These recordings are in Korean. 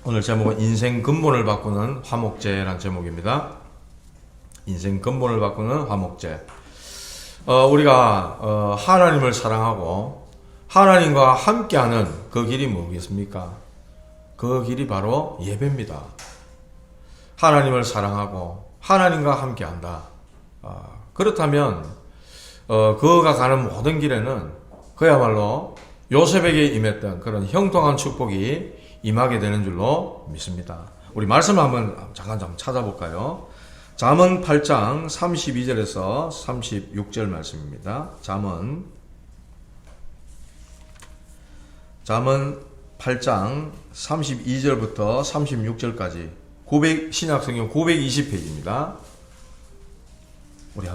오늘 제목은 인생 근본을 바꾸는 화목제라는 제목입니다. 인생 근본을 바꾸는 화목제. 우리가 하나님을 사랑하고 하나님과 함께하는 그 길이 뭐겠습니까? 그 길이 바로 예배입니다. 하나님을 사랑하고 하나님과 함께한다. 그렇다면 그가 가는 모든 길에는 그야말로 요셉에게 임했던 그런 형통한 축복이 임하게 되는 줄로 믿습니다. 우리 말씀을 한번 잠깐 좀 찾아볼까요? 잠언 8장 32절에서 36절 말씀입니다. 잠언 8장 32절부터 36절까지 신약성경 920페이지입니다. 우리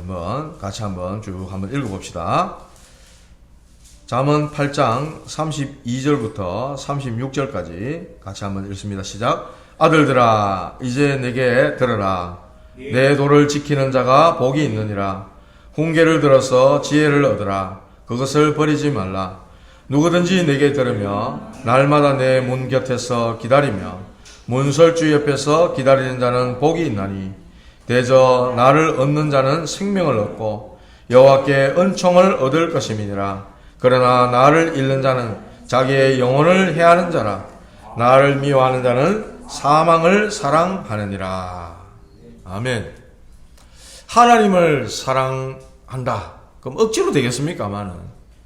같이 쭉 읽어봅시다. 잠언 8장 32절부터 36절까지 같이 한번 읽습니다. 시작. 아들들아, 이제 내게 들으라. 내 도를 지키는 자가 복이 있느니라. 훈계를 들어서 지혜를 얻으라. 그것을 버리지 말라. 누구든지 내게 들으며 날마다 내 문 곁에서 기다리며 문설주 옆에서 기다리는 자는 복이 있나니 대저 나를 얻는 자는 생명을 얻고 여호와께 은총을 얻을 것임이니라. 그러나 나를 잃는 자는 자기의 영혼을 해하는 자라. 나를 미워하는 자는 사망을 사랑하느니라. 아멘. 하나님을 사랑한다. 그럼 억지로 되겠습니까마는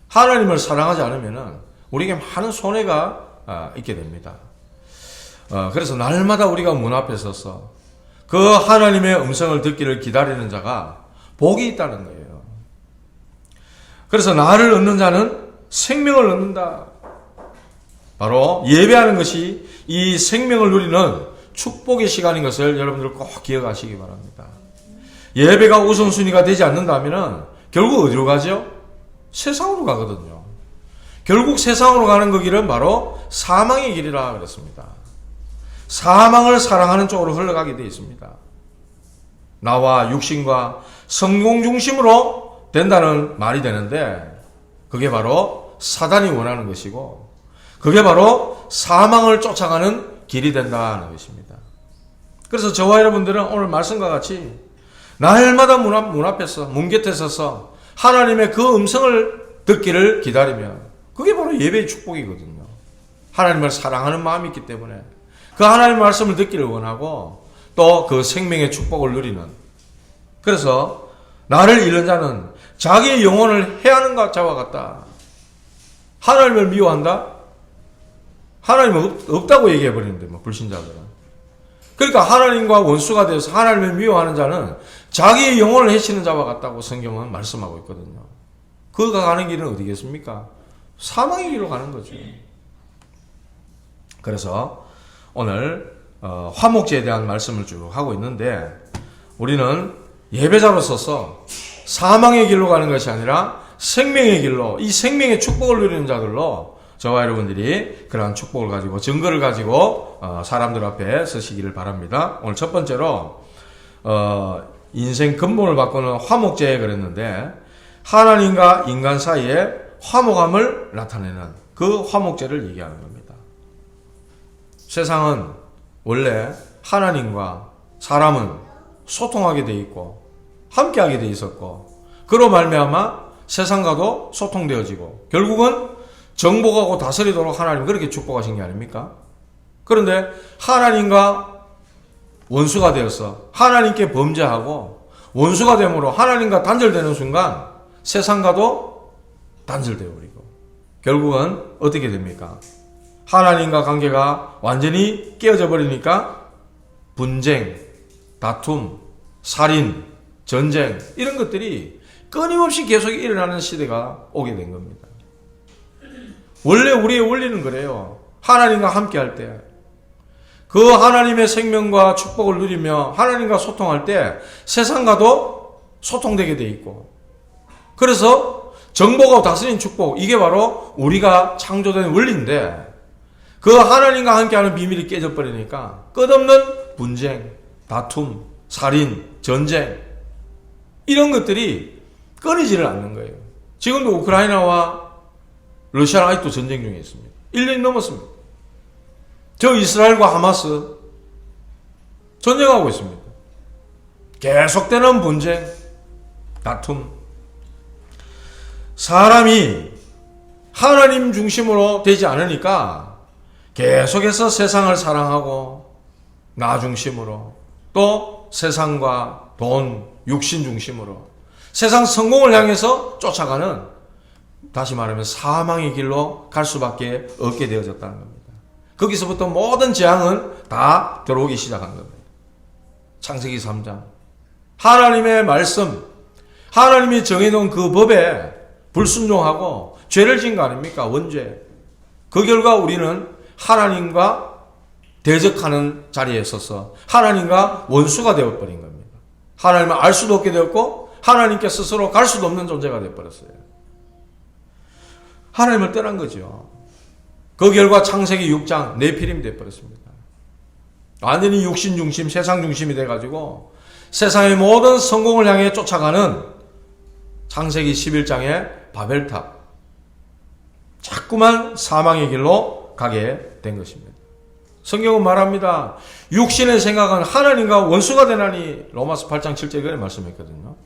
하나님을 사랑하지 않으면 우리에게 많은 손해가 있게 됩니다. 그래서 날마다 우리가 문 앞에 서서 그 하나님의 음성을 듣기를 기다리는 자가 복이 있다는 거예요. 그래서 나를 얻는 자는 생명을 얻는다. 바로 예배하는 것이 이 생명을 누리는 축복의 시간인 것을 여러분들 꼭 기억하시기 바랍니다. 예배가 우선순위가 되지 않는다면 결국 어디로 가죠? 세상으로 가거든요. 결국 세상으로 가는 그 길은 바로 사망의 길이라 그랬습니다. 사망을 사랑하는 쪽으로 흘러가게 되어 있습니다. 나와 육신과 성공 중심으로 된다는 말이 되는데 그게 바로 사단이 원하는 것이고 그게 바로 사망을 쫓아가는 길이 된다는 것입니다. 그래서 저와 여러분들은 오늘 말씀과 같이 날마다 문 앞에서 문 곁에 서서 하나님의 그 음성을 듣기를 기다리면 그게 바로 예배의 축복이거든요. 하나님을 사랑하는 마음이 있기 때문에 그 하나님의 말씀을 듣기를 원하고 또 그 생명의 축복을 누리는, 그래서 나를 잃는 자는 자기의 영혼을 해하는 자와 같다. 하나님을 미워한다? 하나님은 없다고 얘기해버리는데 불신자들은. 그러니까 하나님과 원수가 되어서 하나님을 미워하는 자는 자기의 영혼을 해치는 자와 같다고 성경은 말씀하고 있거든요. 그가 가는 길은 어디겠습니까? 사망의 길로 가는 거죠. 그래서 오늘 화목제에 대한 말씀을 쭉 하고 있는데 우리는 예배자로서서 사망의 길로 가는 것이 아니라 생명의 길로, 이 생명의 축복을 누리는 자들로 저와 여러분들이 그러한 축복을 가지고 증거를 가지고 사람들 앞에 서시기를 바랍니다. 오늘 첫 번째로 인생 근본을 바꾸는 화목제에 그랬는데 하나님과 인간 사이에 화목함을 나타내는 그 화목제를 얘기하는 겁니다. 세상은 원래 하나님과 사람은 소통하게 돼 있고 함께하게 돼 있었고 그로 말미암아 세상과도 소통되어지고 결국은 정복하고 다스리도록 하나님 그렇게 축복하신 게 아닙니까? 그런데 하나님과 원수가 되어서 하나님께 범죄하고 원수가 됨으로 하나님과 단절되는 순간 세상과도 단절되어 버리고 결국은 어떻게 됩니까? 하나님과 관계가 완전히 깨어져 버리니까 분쟁, 다툼, 살인, 전쟁 이런 것들이 끊임없이 계속 일어나는 시대가 오게 된 겁니다. 원래 우리의 원리는 그래요. 하나님과 함께 할 때 그 하나님의 생명과 축복을 누리며 하나님과 소통할 때 세상과도 소통되게 돼 있고 그래서 정복하고 다스린 축복, 이게 바로 우리가 창조된 원리인데 그 하나님과 함께하는 비밀이 깨져버리니까 끝없는 분쟁, 다툼, 살인, 전쟁 이런 것들이 끊이지를 않는 거예요. 지금도 우크라이나와 러시아랑 아직도 전쟁 중에 있습니다. 1년이 넘었습니다. 저 이스라엘과 하마스 전쟁하고 있습니다. 계속되는 분쟁, 다툼. 사람이 하나님 중심으로 되지 않으니까 계속해서 세상을 사랑하고 나 중심으로, 또 세상과 돈, 육신 중심으로 세상 성공을 향해서 쫓아가는, 다시 말하면 사망의 길로 갈 수밖에 없게 되어졌다는 겁니다. 거기서부터 모든 재앙은 다 들어오기 시작한 겁니다. 창세기 3장. 하나님의 말씀, 하나님이 정해놓은 그 법에 불순종하고 죄를 지은 거 아닙니까? 원죄. 그 결과 우리는 하나님과 대적하는 자리에 서서 하나님과 원수가 되어버린 겁니다. 하나님을 알 수도 없게 되었고 하나님께 스스로 갈 수도 없는 존재가 되어버렸어요. 하나님을 떠난 거죠. 그 결과 창세기 6장 네피림이 되어버렸습니다. 완전히 육신 중심, 세상 중심이 돼가지고 세상의 모든 성공을 향해 쫓아가는 창세기 11장의 바벨탑. 자꾸만 사망의 길로 가게 된 것입니다. 성경은 말합니다. 육신의 생각은 하나님과 원수가 되나니, 로마서 8장 7절에 그렇게 말씀했거든요.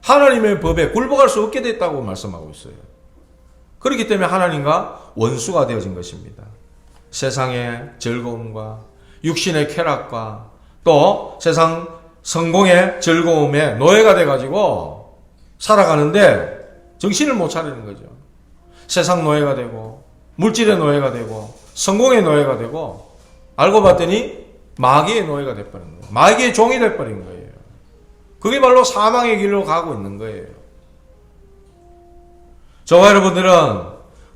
하나님의 법에 굴복할 수 없게 됐다고 말씀하고 있어요. 그렇기 때문에 하나님과 원수가 되어진 것입니다. 세상의 즐거움과 육신의 쾌락과 또 세상 성공의 즐거움에 노예가 돼가지고 살아가는데 정신을 못 차리는 거죠. 세상 노예가 되고 물질의 노예가 되고 성공의 노예가 되고, 알고 봤더니 마귀의 노예가 돼버린 거예요. 마귀의 종이 돼버린 거예요. 그게 바로 사망의 길로 가고 있는 거예요. 저와 여러분들은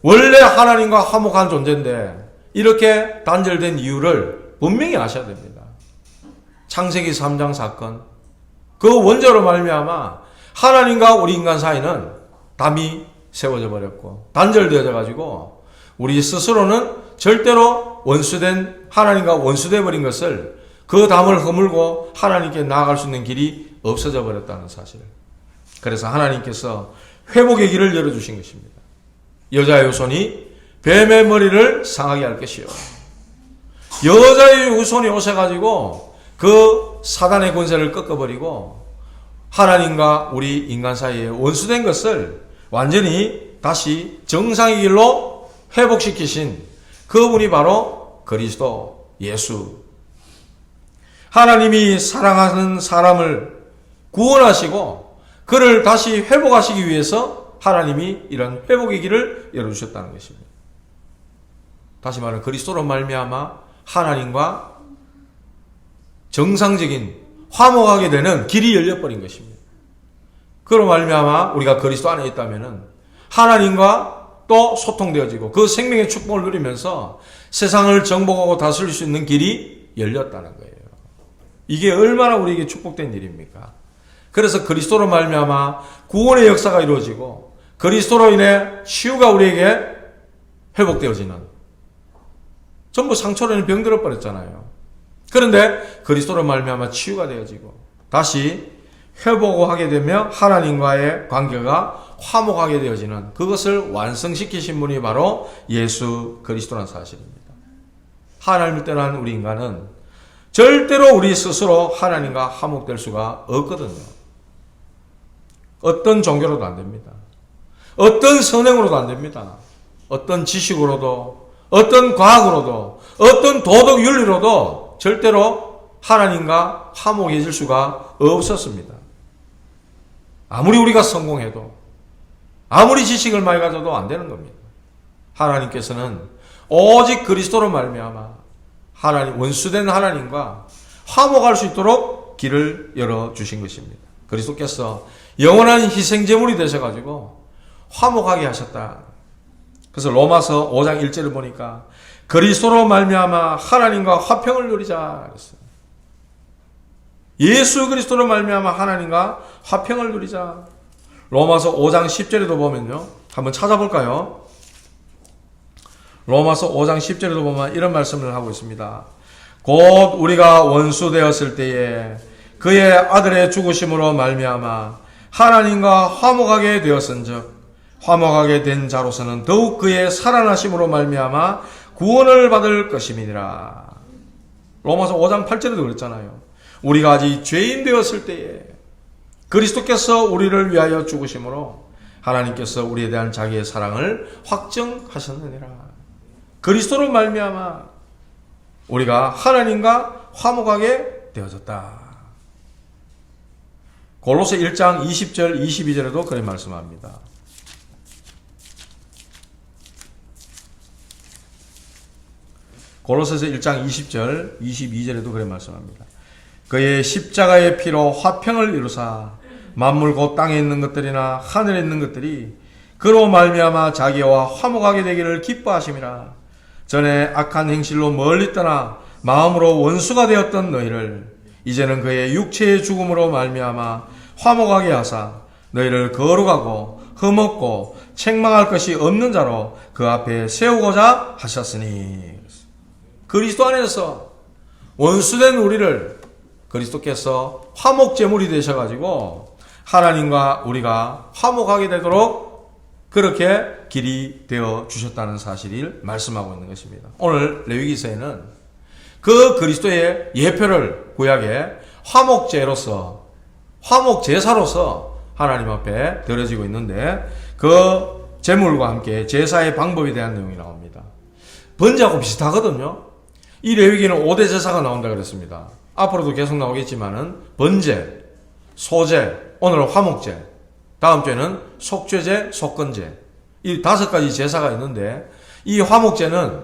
원래 하나님과 화목한 존재인데 이렇게 단절된 이유를 분명히 아셔야 됩니다. 창세기 3장 사건, 그 원죄로 말미암아 하나님과 우리 인간 사이는 담이 세워져 버렸고 단절되어져 가지고 우리 스스로는 절대로 원수된, 하나님과 원수되어 버린 것을, 그 담을 허물고 하나님께 나아갈 수 있는 길이 없어져 버렸다는 사실. 그래서 하나님께서 회복의 길을 열어주신 것입니다. 여자의 후손이 뱀의 머리를 상하게 할 것이요, 여자의 후손이 오셔가지고 그 사단의 권세를 꺾어버리고 하나님과 우리 인간 사이에 원수된 것을 완전히 다시 정상의 길로 회복시키신 그분이 바로 그리스도 예수. 하나님이 사랑하는 사람을 구원하시고 그를 다시 회복하시기 위해서 하나님이 이런 회복의 길을 열어주셨다는 것입니다. 다시 말하면 그리스도로 말미암아 하나님과 정상적인 화목하게 되는 길이 열려버린 것입니다. 그로 말미암아 우리가 그리스도 안에 있다면은 하나님과 또 소통되어지고 그 생명의 축복을 누리면서 세상을 정복하고 다스릴 수 있는 길이 열렸다는 거예요. 이게 얼마나 우리에게 축복된 일입니까? 그래서 그리스도로 말미암아 구원의 역사가 이루어지고 그리스도로 인해 치유가 우리에게 회복되어지는, 전부 상처로 인해 병들어 버렸잖아요. 그런데 그리스도로 말미암아 치유가 되어지고 다시 회복하게 되며 하나님과의 관계가 화목하게 되어지는, 그것을 완성시키신 분이 바로 예수 그리스도라는 사실입니다. 하나님을 떠난 우리 인간은 절대로 우리 스스로 하나님과 화목될 수가 없거든요. 어떤 종교로도 안 됩니다. 어떤 선행으로도 안 됩니다. 어떤 지식으로도, 어떤 과학으로도, 어떤 도덕 윤리로도 절대로 하나님과 화목해질 수가 없었습니다. 아무리 우리가 성공해도, 아무리 지식을 많이 가져도 안 되는 겁니다. 하나님께서는 오직 그리스도로 말미암아 하나님, 원수된 하나님과 화목할 수 있도록 길을 열어주신 것입니다. 그리스도께서 영원한 희생제물이 되셔가지고 화목하게 하셨다. 그래서 로마서 5장 1절을 보니까 그리스도로 말미암아 하나님과 화평을 누리자 그랬어요. 예수 그리스도로 말미암아 하나님과 화평을 누리자. 로마서 5장 10절에도 보면요, 한번 찾아볼까요? 로마서 5장 10절에도 보면 이런 말씀을 하고 있습니다. 곧 우리가 원수 되었을 때에 그의 아들의 죽으심으로 말미암아 하나님과 화목하게 되었은즉 화목하게 된 자로서는 더욱 그의 살아나심으로 말미암아 구원을 받을 것임이니라. 로마서 5장 8절에도 그랬잖아요. 우리가 아직 죄인 되었을 때에 그리스도께서 우리를 위하여 죽으심으로 하나님께서 우리에 대한 자기의 사랑을 확증하셨느니라. 그리스도로 말미암아 우리가 하나님과 화목하게 되어졌다. 골로새 1장 20절 22절에도 그렇게 말씀합니다. 골로새서 1장 20절 22절에도 그렇게 말씀합니다. 그의 십자가의 피로 화평을 이루사 만물 곧 땅에 있는 것들이나 하늘에 있는 것들이 그로 말미암아 자기와 화목하게 되기를 기뻐하심이라. 전에 악한 행실로 멀리 떠나 마음으로 원수가 되었던 너희를 이제는 그의 육체의 죽음으로 말미암아 화목하게 하사 너희를 거룩하고 흠없고 책망할 것이 없는 자로 그 앞에 세우고자 하셨으니. 그리스도 안에서 원수된 우리를 그리스도께서 화목제물이 되셔가지고 하나님과 우리가 화목하게 되도록 그렇게 길이 되어 주셨다는 사실을 말씀하고 있는 것입니다. 오늘 레위기서에는 그 그리스도의 예표를 구약에 화목제로서, 화목제사로서 하나님 앞에 드려지고 있는데 그 제물과 함께 제사의 방법에 대한 내용이 나옵니다. 번제하고 비슷하거든요. 이 레위기는 5대 제사가 나온다 그랬습니다. 앞으로도 계속 나오겠지만은 번제, 소제, 오늘은 화목제, 다음 주에는 속죄제, 속건제, 이 5가지 제사가 있는데 이 화목제는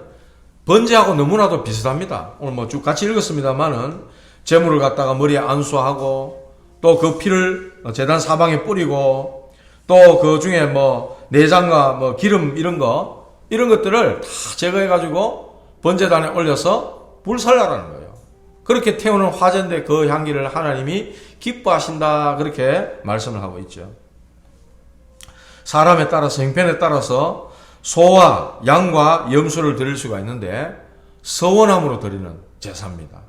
번제하고 너무나도 비슷합니다. 오늘 뭐 쭉 같이 읽었습니다만은 제물을 갖다가 머리에 안수하고 또 그 피를 제단 사방에 뿌리고 또 그 중에 뭐 내장과 뭐 기름 이런 것들을 다 제거해 가지고 번제단에 올려서 불살라라는 거예요. 그렇게 태우는 화제인데 그 향기를 하나님이 기뻐하신다 그렇게 말씀을 하고 있죠. 사람에 따라서 형편에 따라서 소와 양과 염소를 드릴 수가 있는데 서원함으로 드리는 제사입니다.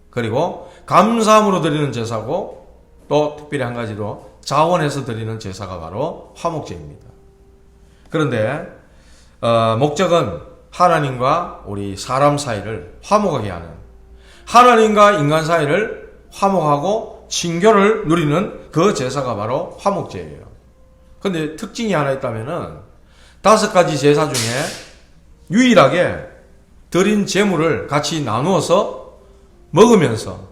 그리고 감사함으로 드리는 제사고 또 특별히 한 가지로 자원해서 드리는 제사가 바로 화목제입니다. 그런데 목적은 하나님과 우리 사람 사이를 화목하게 하는, 하나님과 인간 사이를 화목하고 친교를 누리는 그 제사가 바로 화목제예요. 근데 특징이 하나 있다면은 5가지 제사 중에 유일하게 드린 제물을 같이 나누어서 먹으면서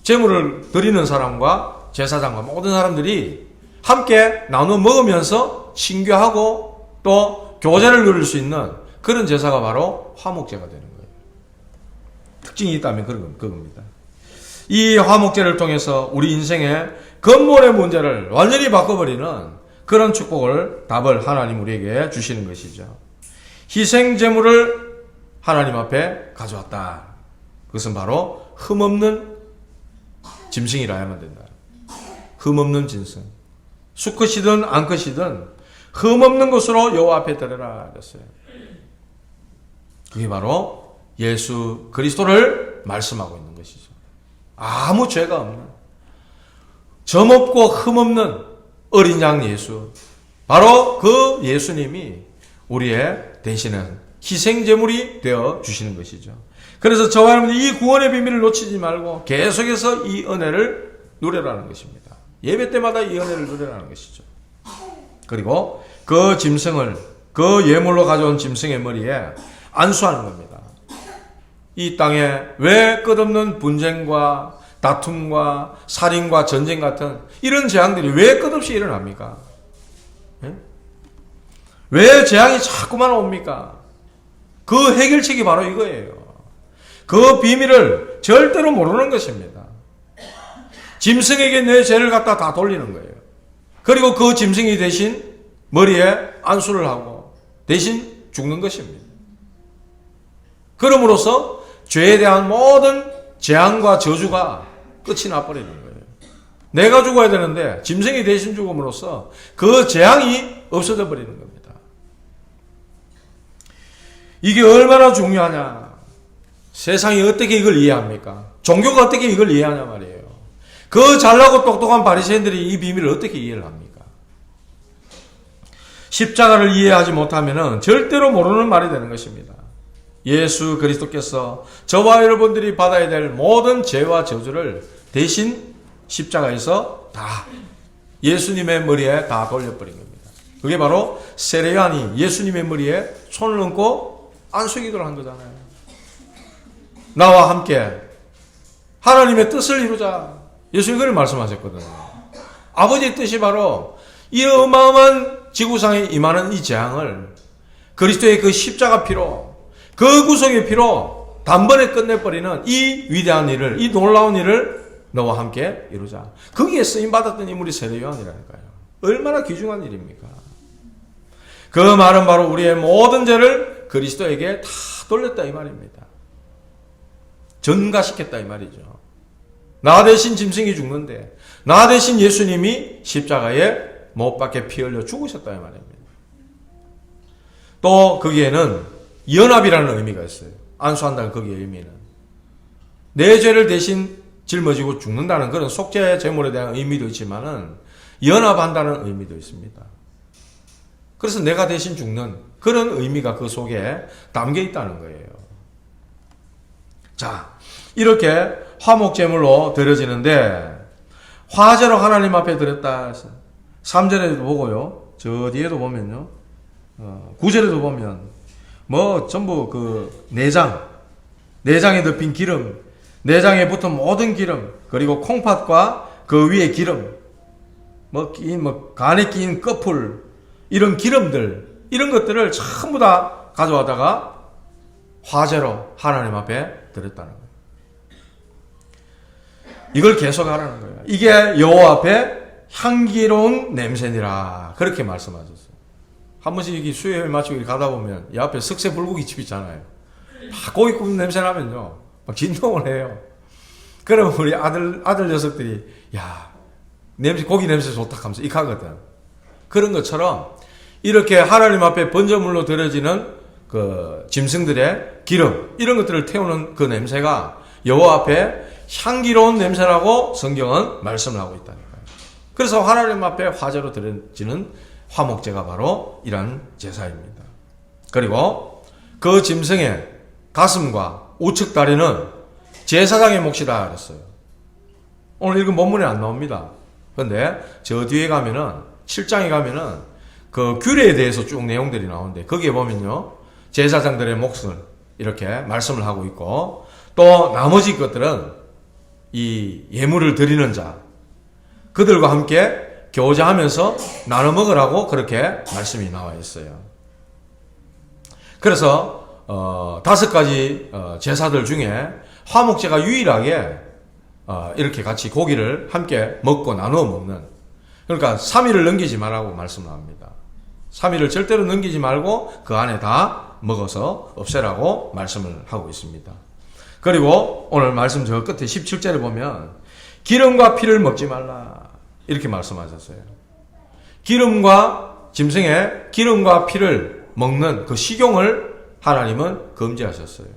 제물을 드리는 사람과 제사장과 모든 사람들이 함께 나누어 먹으면서 친교하고 또 교제를 누릴 수 있는 그런 제사가 바로 화목제가 되는 거예요. 특징이 있다면 그겁니다. 이 화목제를 통해서 우리 인생의 근본의 문제를 완전히 바꿔버리는 그런 축복을, 답을 하나님 우리에게 주시는 것이죠. 희생제물을 하나님 앞에 가져왔다. 그것은 바로 흠없는 짐승이라야만 된다. 흠없는 짐승. 수컷이든 암컷이든 흠없는 것으로 여호와 앞에 드려라 그랬어요. 그게 바로 예수 그리스도를 말씀하고 있는 것이죠. 아무 죄가 없는, 점없고 흠없는 어린 양 예수, 바로 그 예수님이 우리의 대신은 희생제물이 되어 주시는 것이죠. 그래서 저와 여러분들이 이 구원의 비밀을 놓치지 말고 계속해서 이 은혜를 누려라는 것입니다. 예배 때마다 이 은혜를 누려라는 것이죠. 그리고 그 짐승을, 그 예물로 가져온 짐승의 머리에 안수하는 겁니다. 이 땅에 왜 끝없는 분쟁과 다툼과 살인과 전쟁 같은 이런 재앙들이 왜 끝없이 일어납니까? 예? 왜 재앙이 자꾸만 옵니까? 그 해결책이 바로 이거예요. 그 비밀을 절대로 모르는 것입니다. 짐승에게 내 죄를 갖다 다 돌리는 거예요. 그리고 그 짐승이 대신 머리에 안수를 하고 대신 죽는 것입니다. 그럼으로써 죄에 대한 모든 재앙과 저주가 끝이 나버리는 거예요. 내가 죽어야 되는데 짐승이 대신 죽음으로써 그 재앙이 없어져 버리는 겁니다. 이게 얼마나 중요하냐. 세상이 어떻게 이걸 이해합니까? 종교가 어떻게 이걸 이해하냐 말이에요. 그 잘나고 똑똑한 바리새인들이 이 비밀을 어떻게 이해를 합니까? 십자가를 이해하지 못하면 절대로 모르는 말이 되는 것입니다. 예수 그리스도께서 저와 여러분들이 받아야 될 모든 죄와 저주를 대신 십자가에서 다 예수님의 머리에 다 돌려버린 겁니다. 그게 바로 세례요한이 예수님의 머리에 손을 얹고 안수기도를 한 거잖아요. 나와 함께 하나님의 뜻을 이루자. 예수님이 그걸 말씀하셨거든요. 아버지의 뜻이 바로 이 어마어마한 지구상에 임하는 이 재앙을 그리스도의 그 십자가 피로, 그 구속의 피로 단번에 끝내버리는 이 위대한 일을, 이 놀라운 일을 너와 함께 이루자. 거기에 쓰임받았던 인물이 세례요한이라니까요. 얼마나 귀중한 일입니까? 그 말은 바로 우리의 모든 죄를 그리스도에게 다 돌렸다 이 말입니다. 전가시켰다 이 말이죠. 나 대신 짐승이 죽는데 나 대신 예수님이 십자가에 못 박혀 피 흘려 죽으셨다 이 말입니다. 또 거기에는 연합이라는 의미가 있어요. 안수한다는 거기에 의미는 내 죄를 대신 짊어지고 죽는다는 그런 속죄 제물에 대한 의미도 있지만은 연합한다는 의미도 있습니다. 그래서 내가 대신 죽는 그런 의미가 그 속에 담겨 있다는 거예요. 자, 이렇게 화목제물로 드려지는데 화제로 하나님 앞에 드렸다 해서 3절에도 보고요. 저 뒤에도 보면요. 9절에도 보면 뭐 전부 그 내장에 덮인 기름, 내장에 붙은 모든 기름, 그리고 콩팥과 그 위에 기름, 간에 끼인 꺼풀, 이런 기름들, 이런 것들을 전부 다 가져와다가 화제로 하나님 앞에 드렸다는 거예요. 이걸 계속 하라는 거예요. 이게 여호와 앞에 향기로운 냄새니라. 그렇게 말씀하셨어요. 한 번씩 여기 수요일 마치고 가다 보면 이 앞에 석쇠 불고기 집 있잖아요. 막 고기 굽는 냄새 나면요. 막 진동을 해요. 그러면 우리 아들 녀석들이, 야, 고기 냄새 좋다 하면서 익하거든. 그런 것처럼 이렇게 하나님 앞에 번제물로 드려지는 그 짐승들의 기름, 이런 것들을 태우는 그 냄새가 여호와 앞에 향기로운 냄새라고 성경은 말씀을 하고 있다니까요. 그래서 하나님 앞에 화제로 드려지는 화목제가 바로 이러한 제사입니다. 그리고 그 짐승의 가슴과 우측 다리는 제사장의 몫이다 그랬어요. 오늘 읽은 본문에 안 나옵니다. 그런데 저 뒤에 가면은 7장에 가면은 그 규례에 대해서 쭉 내용들이 나오는데 거기에 보면요. 제사장들의 몫을 이렇게 말씀을 하고 있고 또 나머지 것들은 이 예물을 드리는 자 그들과 함께 교제하면서 나눠 먹으라고 그렇게 말씀이 나와 있어요. 그래서 5가지 제사들 중에 화목제가 유일하게 이렇게 같이 고기를 함께 먹고 나누어 먹는, 그러니까 3일을 넘기지 말라고 말씀을 합니다. 3일을 절대로 넘기지 말고 그 안에 다 먹어서 없애라고 말씀을 하고 있습니다. 그리고 오늘 말씀 저 끝에 17절에 보면 기름과 피를 먹지 말라 이렇게 말씀하셨어요. 기름과 짐승의 기름과 피를 먹는 그 식용을 하나님은 금지하셨어요.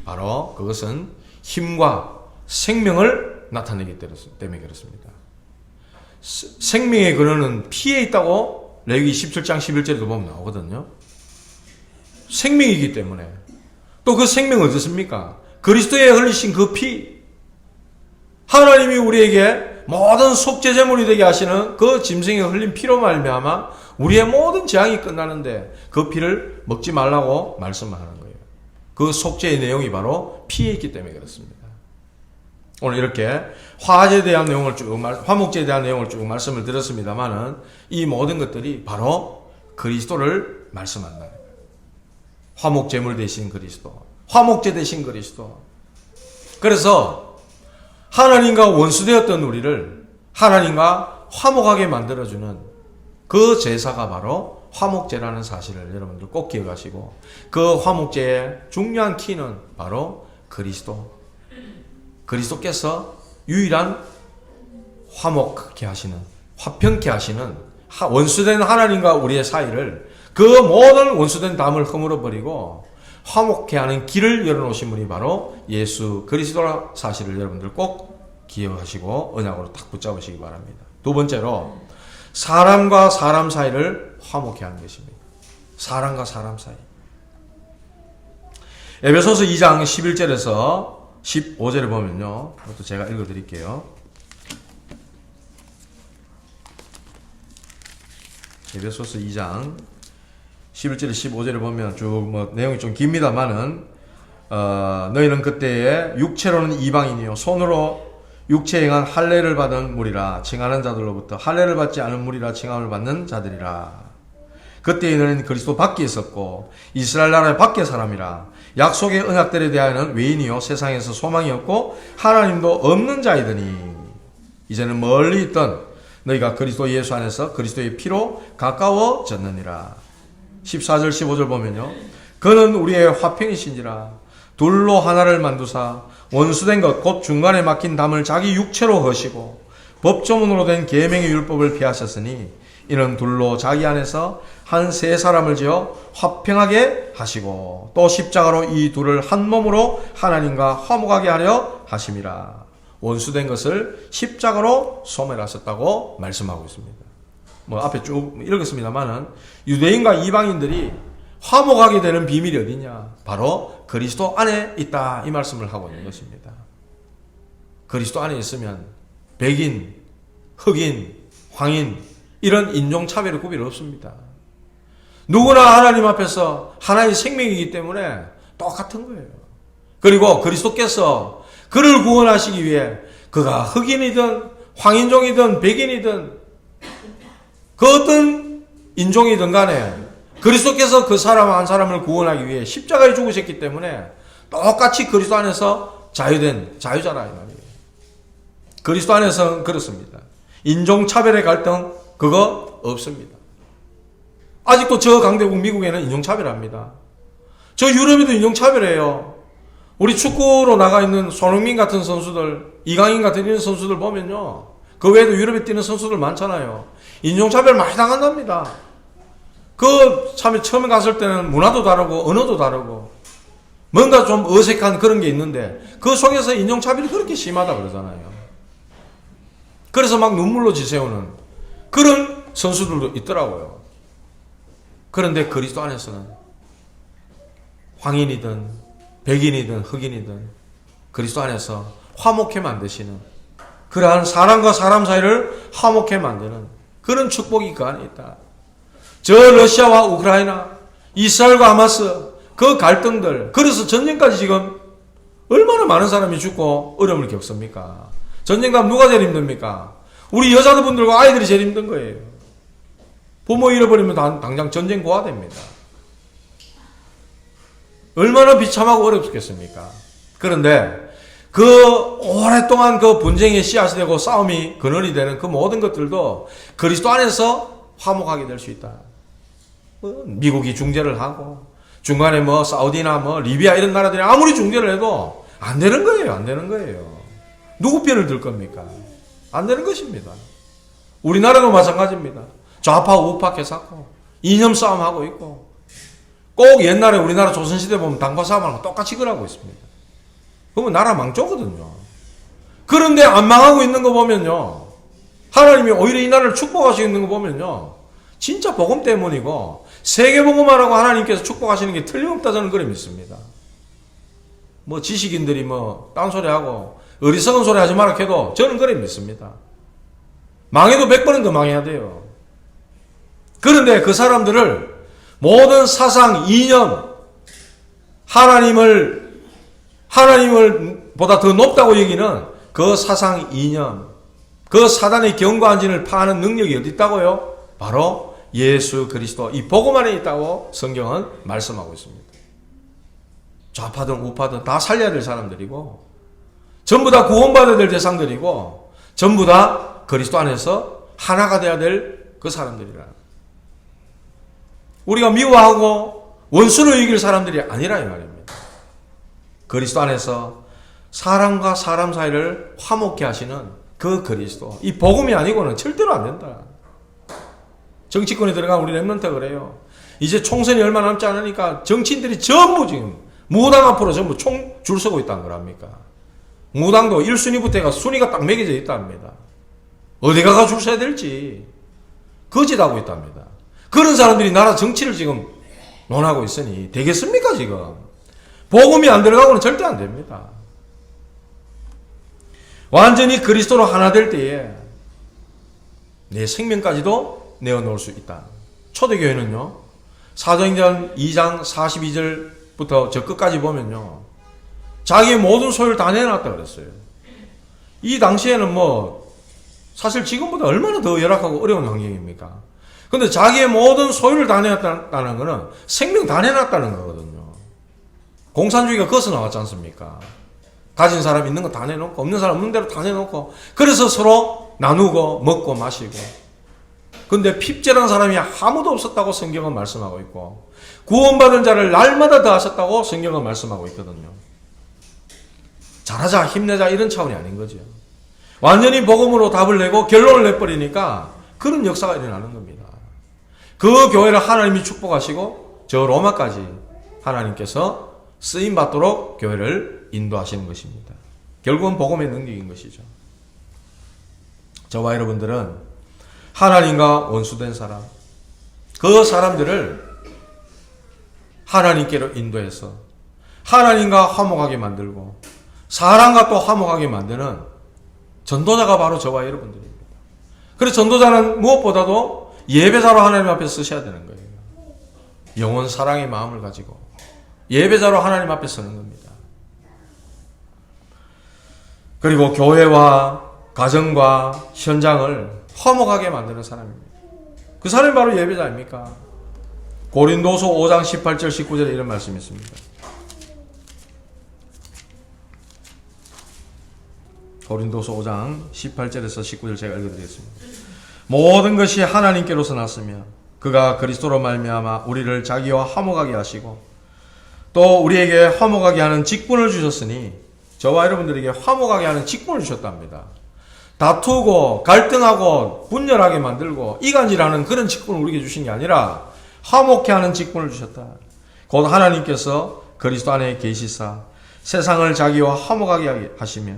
바로 그것은 힘과 생명을 나타내기 때문에 그렇습니다. 생명의 근원은 피에 있다고 레위기 17장 11절에도 보면 나오거든요. 생명이기 때문에 또 그 생명은 어떻습니까? 그리스도에 흘리신 그 피, 하나님이 우리에게 모든 속죄제물이 되게 하시는 그 짐승에 흘린 피로 말미암아 우리의 모든 재앙이 끝나는데 그 피를 먹지 말라고 말씀하는 거예요. 그 속죄의 내용이 바로 피에 있기 때문에 그렇습니다. 오늘 이렇게 화제에 대한 내용을 화목제에 대한 내용을 쭉 말씀을 드렸습니다만은 이 모든 것들이 바로 그리스도를 말씀한다. 화목제물 대신 그리스도, 화목제 대신 그리스도. 그래서 하나님과 원수되었던 우리를 하나님과 화목하게 만들어주는 그 제사가 바로 화목제라는 사실을 여러분들 꼭 기억하시고, 그 화목제의 중요한 키는 바로 그리스도께서 유일한 화목케 하시는, 화평케 하시는 원수된 하나님과 우리의 사이를, 그 모든 원수된 담을 허물어 버리고 화목케 하는 길을 열어놓으신 분이 바로 예수 그리스도라 사실을 여러분들 꼭 기억하시고 언약으로 딱 붙잡으시기 바랍니다. 두 번째로 사람과 사람 사이를 화목케 하는 것입니다. 사람과 사람 사이. 에베소서 2장 11절에서 15절을 보면요. 이것도 제가 읽어드릴게요. 에베소서 2장 11절 15절을 보면 쭉 내용이 좀 깁니다만은 너희는 그때에 육체로는 이방인이요 손으로 육체에 행한 할례를 받은 무리라 칭하는 자들로부터 할례를 받지 않은 무리라 칭함을 받는 자들이라. 그때에 너희는 그리스도 밖에 있었고 이스라엘 나라의 밖의 사람이라 약속의 언약들에 대하여는 외인이요 세상에서 소망이 없고 하나님도 없는 자이더니 이제는 멀리 있던 너희가 그리스도 예수 안에서 그리스도의 피로 가까워졌느니라. 14절 15절 보면요. 그는 우리의 화평이신지라 둘로 하나를 만두사 원수된 것 곧 중간에 막힌 담을 자기 육체로 허시고 법조문으로 된 계명의 율법을 피하셨으니 이는 둘로 자기 안에서 한 세 사람을 지어 화평하게 하시고 또 십자가로 이 둘을 한 몸으로 하나님과 화목하게 하려 하심이라. 원수된 것을 십자가로 소멸하셨다고 말씀하고 있습니다. 앞에 쭉 읽었습니다만은 유대인과 이방인들이 화목하게 되는 비밀이 어디냐? 바로 그리스도 안에 있다 이 말씀을 하고 있는 것입니다. 그리스도 안에 있으면 백인, 흑인, 황인 이런 인종차별의 구별이 없습니다. 누구나 하나님 앞에서 하나의 생명이기 때문에 똑같은 거예요. 그리고 그리스도께서 그를 구원하시기 위해 그가 흑인이든 황인종이든 백인이든 그 어떤 인종이든 간에 그리스도께서 그 사람 한 사람을 구원하기 위해 십자가에 죽으셨기 때문에 똑같이 그리스도 안에서 자유된 자유자라 이 말이에요. 그리스도 안에서는 그렇습니다. 인종차별의 갈등 그거 없습니다. 아직도 저 강대국 미국에는 인종차별합니다. 저 유럽에도 인종차별해요. 우리 축구로 나가 있는 손흥민 같은 선수들, 이강인 같은 이런 선수들 보면요. 그 외에도 유럽에 뛰는 선수들 많잖아요. 인종차별 많이 당한답니다. 참 처음에 갔을 때는 문화도 다르고 언어도 다르고 뭔가 좀 어색한 그런 게 있는데 그 속에서 인종차별이 그렇게 심하다 그러잖아요. 그래서 막 눈물로 지새우는 그런 선수들도 있더라고요. 그런데 그리스도 안에서는 황인이든 백인이든 흑인이든 그리스도 안에서 화목해 만드시는 그러한 사람과 사람 사이를 화목해 만드는 그런 축복이 그 안에 있다. 저 러시아와 우크라이나, 이스라엘과 하마스 그 갈등들, 그래서 전쟁까지 지금 얼마나 많은 사람이 죽고 어려움을 겪습니까? 전쟁하면 누가 제일 힘듭니까? 우리 여자분들과 아이들이 제일 힘든 거예요. 부모 잃어버리면 당장 전쟁 고아됩니다. 얼마나 비참하고 어렵겠습니까? 그런데 그 오랫동안 그 분쟁의 씨앗이 되고 싸움이 근원이 되는 그 모든 것들도 그리스도 안에서 화목하게 될 수 있다. 미국이 중재를 하고 중간에 사우디나 리비아 이런 나라들이 아무리 중재를 해도 안 되는 거예요. 안 되는 거예요. 누구 편을 들 겁니까? 안 되는 것입니다. 우리나라도 마찬가지입니다. 좌파 우파 개사고 이념 싸움하고 있고 꼭 옛날에 우리나라 조선시대 보면 당파 싸움하고 똑같이 그러고 있습니다. 그러면 나라 망조거든요. 그런데 안 망하고 있는 거 보면요. 하나님이 오히려 이 나라를 축복하시고 있는 거 보면요. 진짜 복음 때문이고 세계복음화라고 하나님께서 축복하시는 게 틀림없다 저는 그래 믿습니다. 지식인들이 딴소리하고 어리석은 소리 하지 마라 해도 저는 그래 믿습니다. 망해도 100번은 더 망해야 돼요. 그런데 그 사람들을 모든 사상, 이념, 하나님을 보다 더 높다고 여기는 그 사상, 이념, 그 사단의 경고한진을 파하는 능력이 어디 있다고요? 바로 예수 그리스도 이 복음 안에 있다고 성경은 말씀하고 있습니다. 좌파든 우파든 다 살려야 될 사람들이고 전부 다 구원받아야 될 대상들이고 전부 다 그리스도 안에서 하나가 돼야 될 그 사람들이라. 우리가 미워하고 원수를 이길 사람들이 아니라 이 말입니다. 그리스도 안에서 사람과 사람 사이를 화목케 하시는 그 그리스도 이 복음이 아니고는 절대로 안 된다. 정치권에 들어간 우리 랩런트가 그래요. 이제 총선이 얼마 남지 않으니까 정치인들이 전부 지금 무당 앞으로 전부 총 줄 서고 있다는 거랍니까? 무당도 1순위부터 해가 순위가 딱 매겨져 있답니다. 어디 가가 줄 서야 될지 거짓하고 있답니다. 그런 사람들이 나라 정치를 지금 논하고 있으니 되겠습니까 지금? 복음이 안 들어가고는 절대 안 됩니다. 완전히 그리스도로 하나 될 때에 내 생명까지도 내어놓을 수 있다. 초대교회는요, 사도행전 2장 42절부터 저 끝까지 보면요, 자기의 모든 소유를 다 내놨다 그랬어요. 이 당시에는 사실 지금보다 얼마나 더 열악하고 어려운 환경입니까? 근데 자기의 모든 소유를 다 내놨다는 거는 생명 다 내놨다는 거거든요. 공산주의가 거기서 나왔지 않습니까? 가진 사람 있는 거 다 내놓고, 없는 사람 없는 대로 다 내놓고, 그래서 서로 나누고, 먹고, 마시고. 근데 핍절한 사람이 아무도 없었다고 성경은 말씀하고 있고, 구원받은 자를 날마다 더하셨다고 성경은 말씀하고 있거든요. 잘하자, 힘내자, 이런 차원이 아닌 거죠. 완전히 복음으로 답을 내고 결론을 내버리니까 그런 역사가 일어나는 겁니다. 그 교회를 하나님이 축복하시고 저 로마까지 하나님께서 쓰임받도록 교회를 인도하시는 것입니다. 결국은 복음의 능력인 것이죠. 저와 여러분들은 하나님과 원수된 사람, 그 사람들을 하나님께로 인도해서 하나님과 화목하게 만들고 사람과 또 화목하게 만드는 전도자가 바로 저와 여러분들입니다. 그래서 전도자는 무엇보다도 예배자로 하나님 앞에 서셔야 되는 거예요. 영원 사랑의 마음을 가지고 예배자로 하나님 앞에 서는 겁니다. 그리고 교회와 가정과 현장을 화목하게 만드는 사람입니다. 그 사람이 바로 예배자 아닙니까? 고린도서 5장 18절 19절에 이런 말씀이 있습니다. 고린도서 5장 18절에서 19절 제가 읽어드리겠습니다. 모든 것이 하나님께로서 났으며 그가 그리스도로 말미암아 우리를 자기와 화목하게 하시고 또 우리에게 화목하게 하는 직분을 주셨으니, 저와 여러분들에게 화목하게 하는 직분을 주셨답니다. 다투고 갈등하고 분열하게 만들고 이간질하는 그런 직분을 우리에게 주신 게 아니라 화목케 하는 직분을 주셨다. 곧 하나님께서 그리스도 안에 계시사 세상을 자기와 화목하게 하시며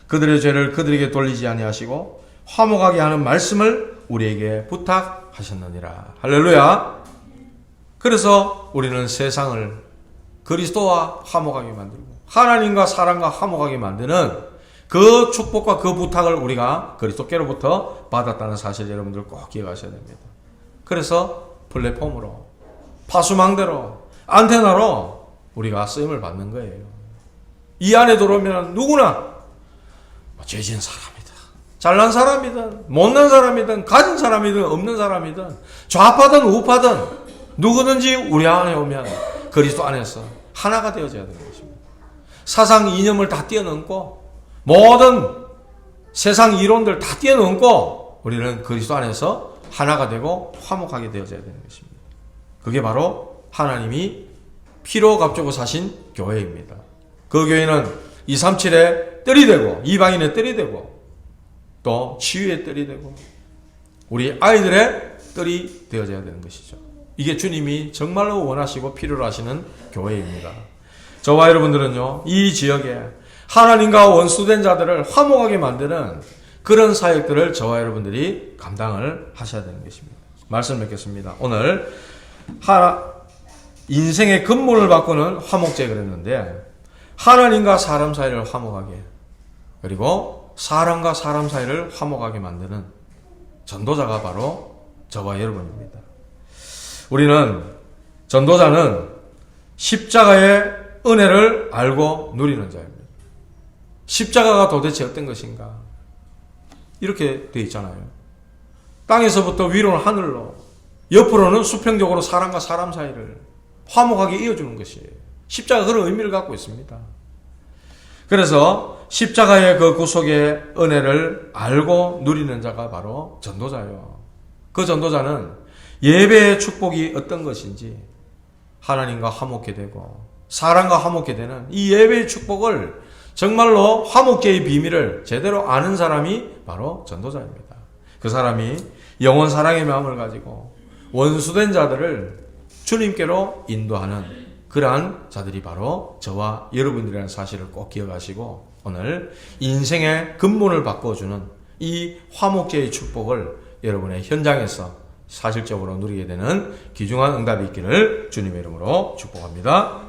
그들의 죄를 그들에게 돌리지 아니하시고 화목하게 하는 말씀을 우리에게 부탁하셨느니라. 할렐루야. 그래서 우리는 세상을 그리스도와 화목하게 만들고 하나님과 사람과 화목하게 만드는 그 축복과 그 부탁을 우리가 그리스도께로부터 받았다는 사실 여러분들 꼭 기억하셔야 됩니다. 그래서 플랫폼으로, 파수망대로, 안테나로 우리가 쓰임을 받는 거예요. 이 안에 들어오면 누구나 죄진 사람이든 잘난 사람이든 못난 사람이든 가진 사람이든 없는 사람이든 좌파든 우파든 누구든지 우리 안에 오면 그리스도 안에서 하나가 되어져야 되는 것입니다. 사상 이념을 다 뛰어넘고 모든 세상 이론들 다 뛰어넘고 우리는 그리스도 안에서 하나가 되고 화목하게 되어져야 되는 것입니다. 그게 바로 하나님이 피로 값주고 사신 교회입니다. 그 교회는 237의 뜰이 되고 이방인의 뜰이 되고 또 치유의 뜰이 되고 우리 아이들의 뜰이 되어져야 되는 것이죠. 이게 주님이 정말로 원하시고 필요로 하시는 교회입니다. 저와 여러분들은요, 이 지역에 하나님과 원수된 자들을 화목하게 만드는 그런 사역들을 저와 여러분들이 감당을 하셔야 되는 것입니다. 말씀 맺겠습니다. 오늘 인생의 근본을 바꾸는 화목제 그랬는데, 하나님과 사람 사이를 화목하게, 그리고 사람과 사람 사이를 화목하게 만드는 전도자가 바로 저와 여러분입니다. 우리는, 전도자는 십자가의 은혜를 알고 누리는 자입니다. 십자가가 도대체 어떤 것인가? 이렇게 되어 있잖아요. 땅에서부터 위로는 하늘로, 옆으로는 수평적으로 사람과 사람 사이를 화목하게 이어주는 것이에요. 십자가 그런 의미를 갖고 있습니다. 그래서 십자가의 그 구속의 은혜를 알고 누리는 자가 바로 전도자예요. 그 전도자는 예배의 축복이 어떤 것인지, 하나님과 화목게 되고 사람과 화목게 되는 이 예배의 축복을, 정말로 화목제의 비밀을 제대로 아는 사람이 바로 전도자입니다. 그 사람이 영원 사랑의 마음을 가지고 원수된 자들을 주님께로 인도하는 그러한 자들이 바로 저와 여러분들이라는 사실을 꼭 기억하시고, 오늘 인생의 근본을 바꿔주는 이 화목제의 축복을 여러분의 현장에서 사실적으로 누리게 되는 귀중한 응답이 있기를 주님의 이름으로 축복합니다.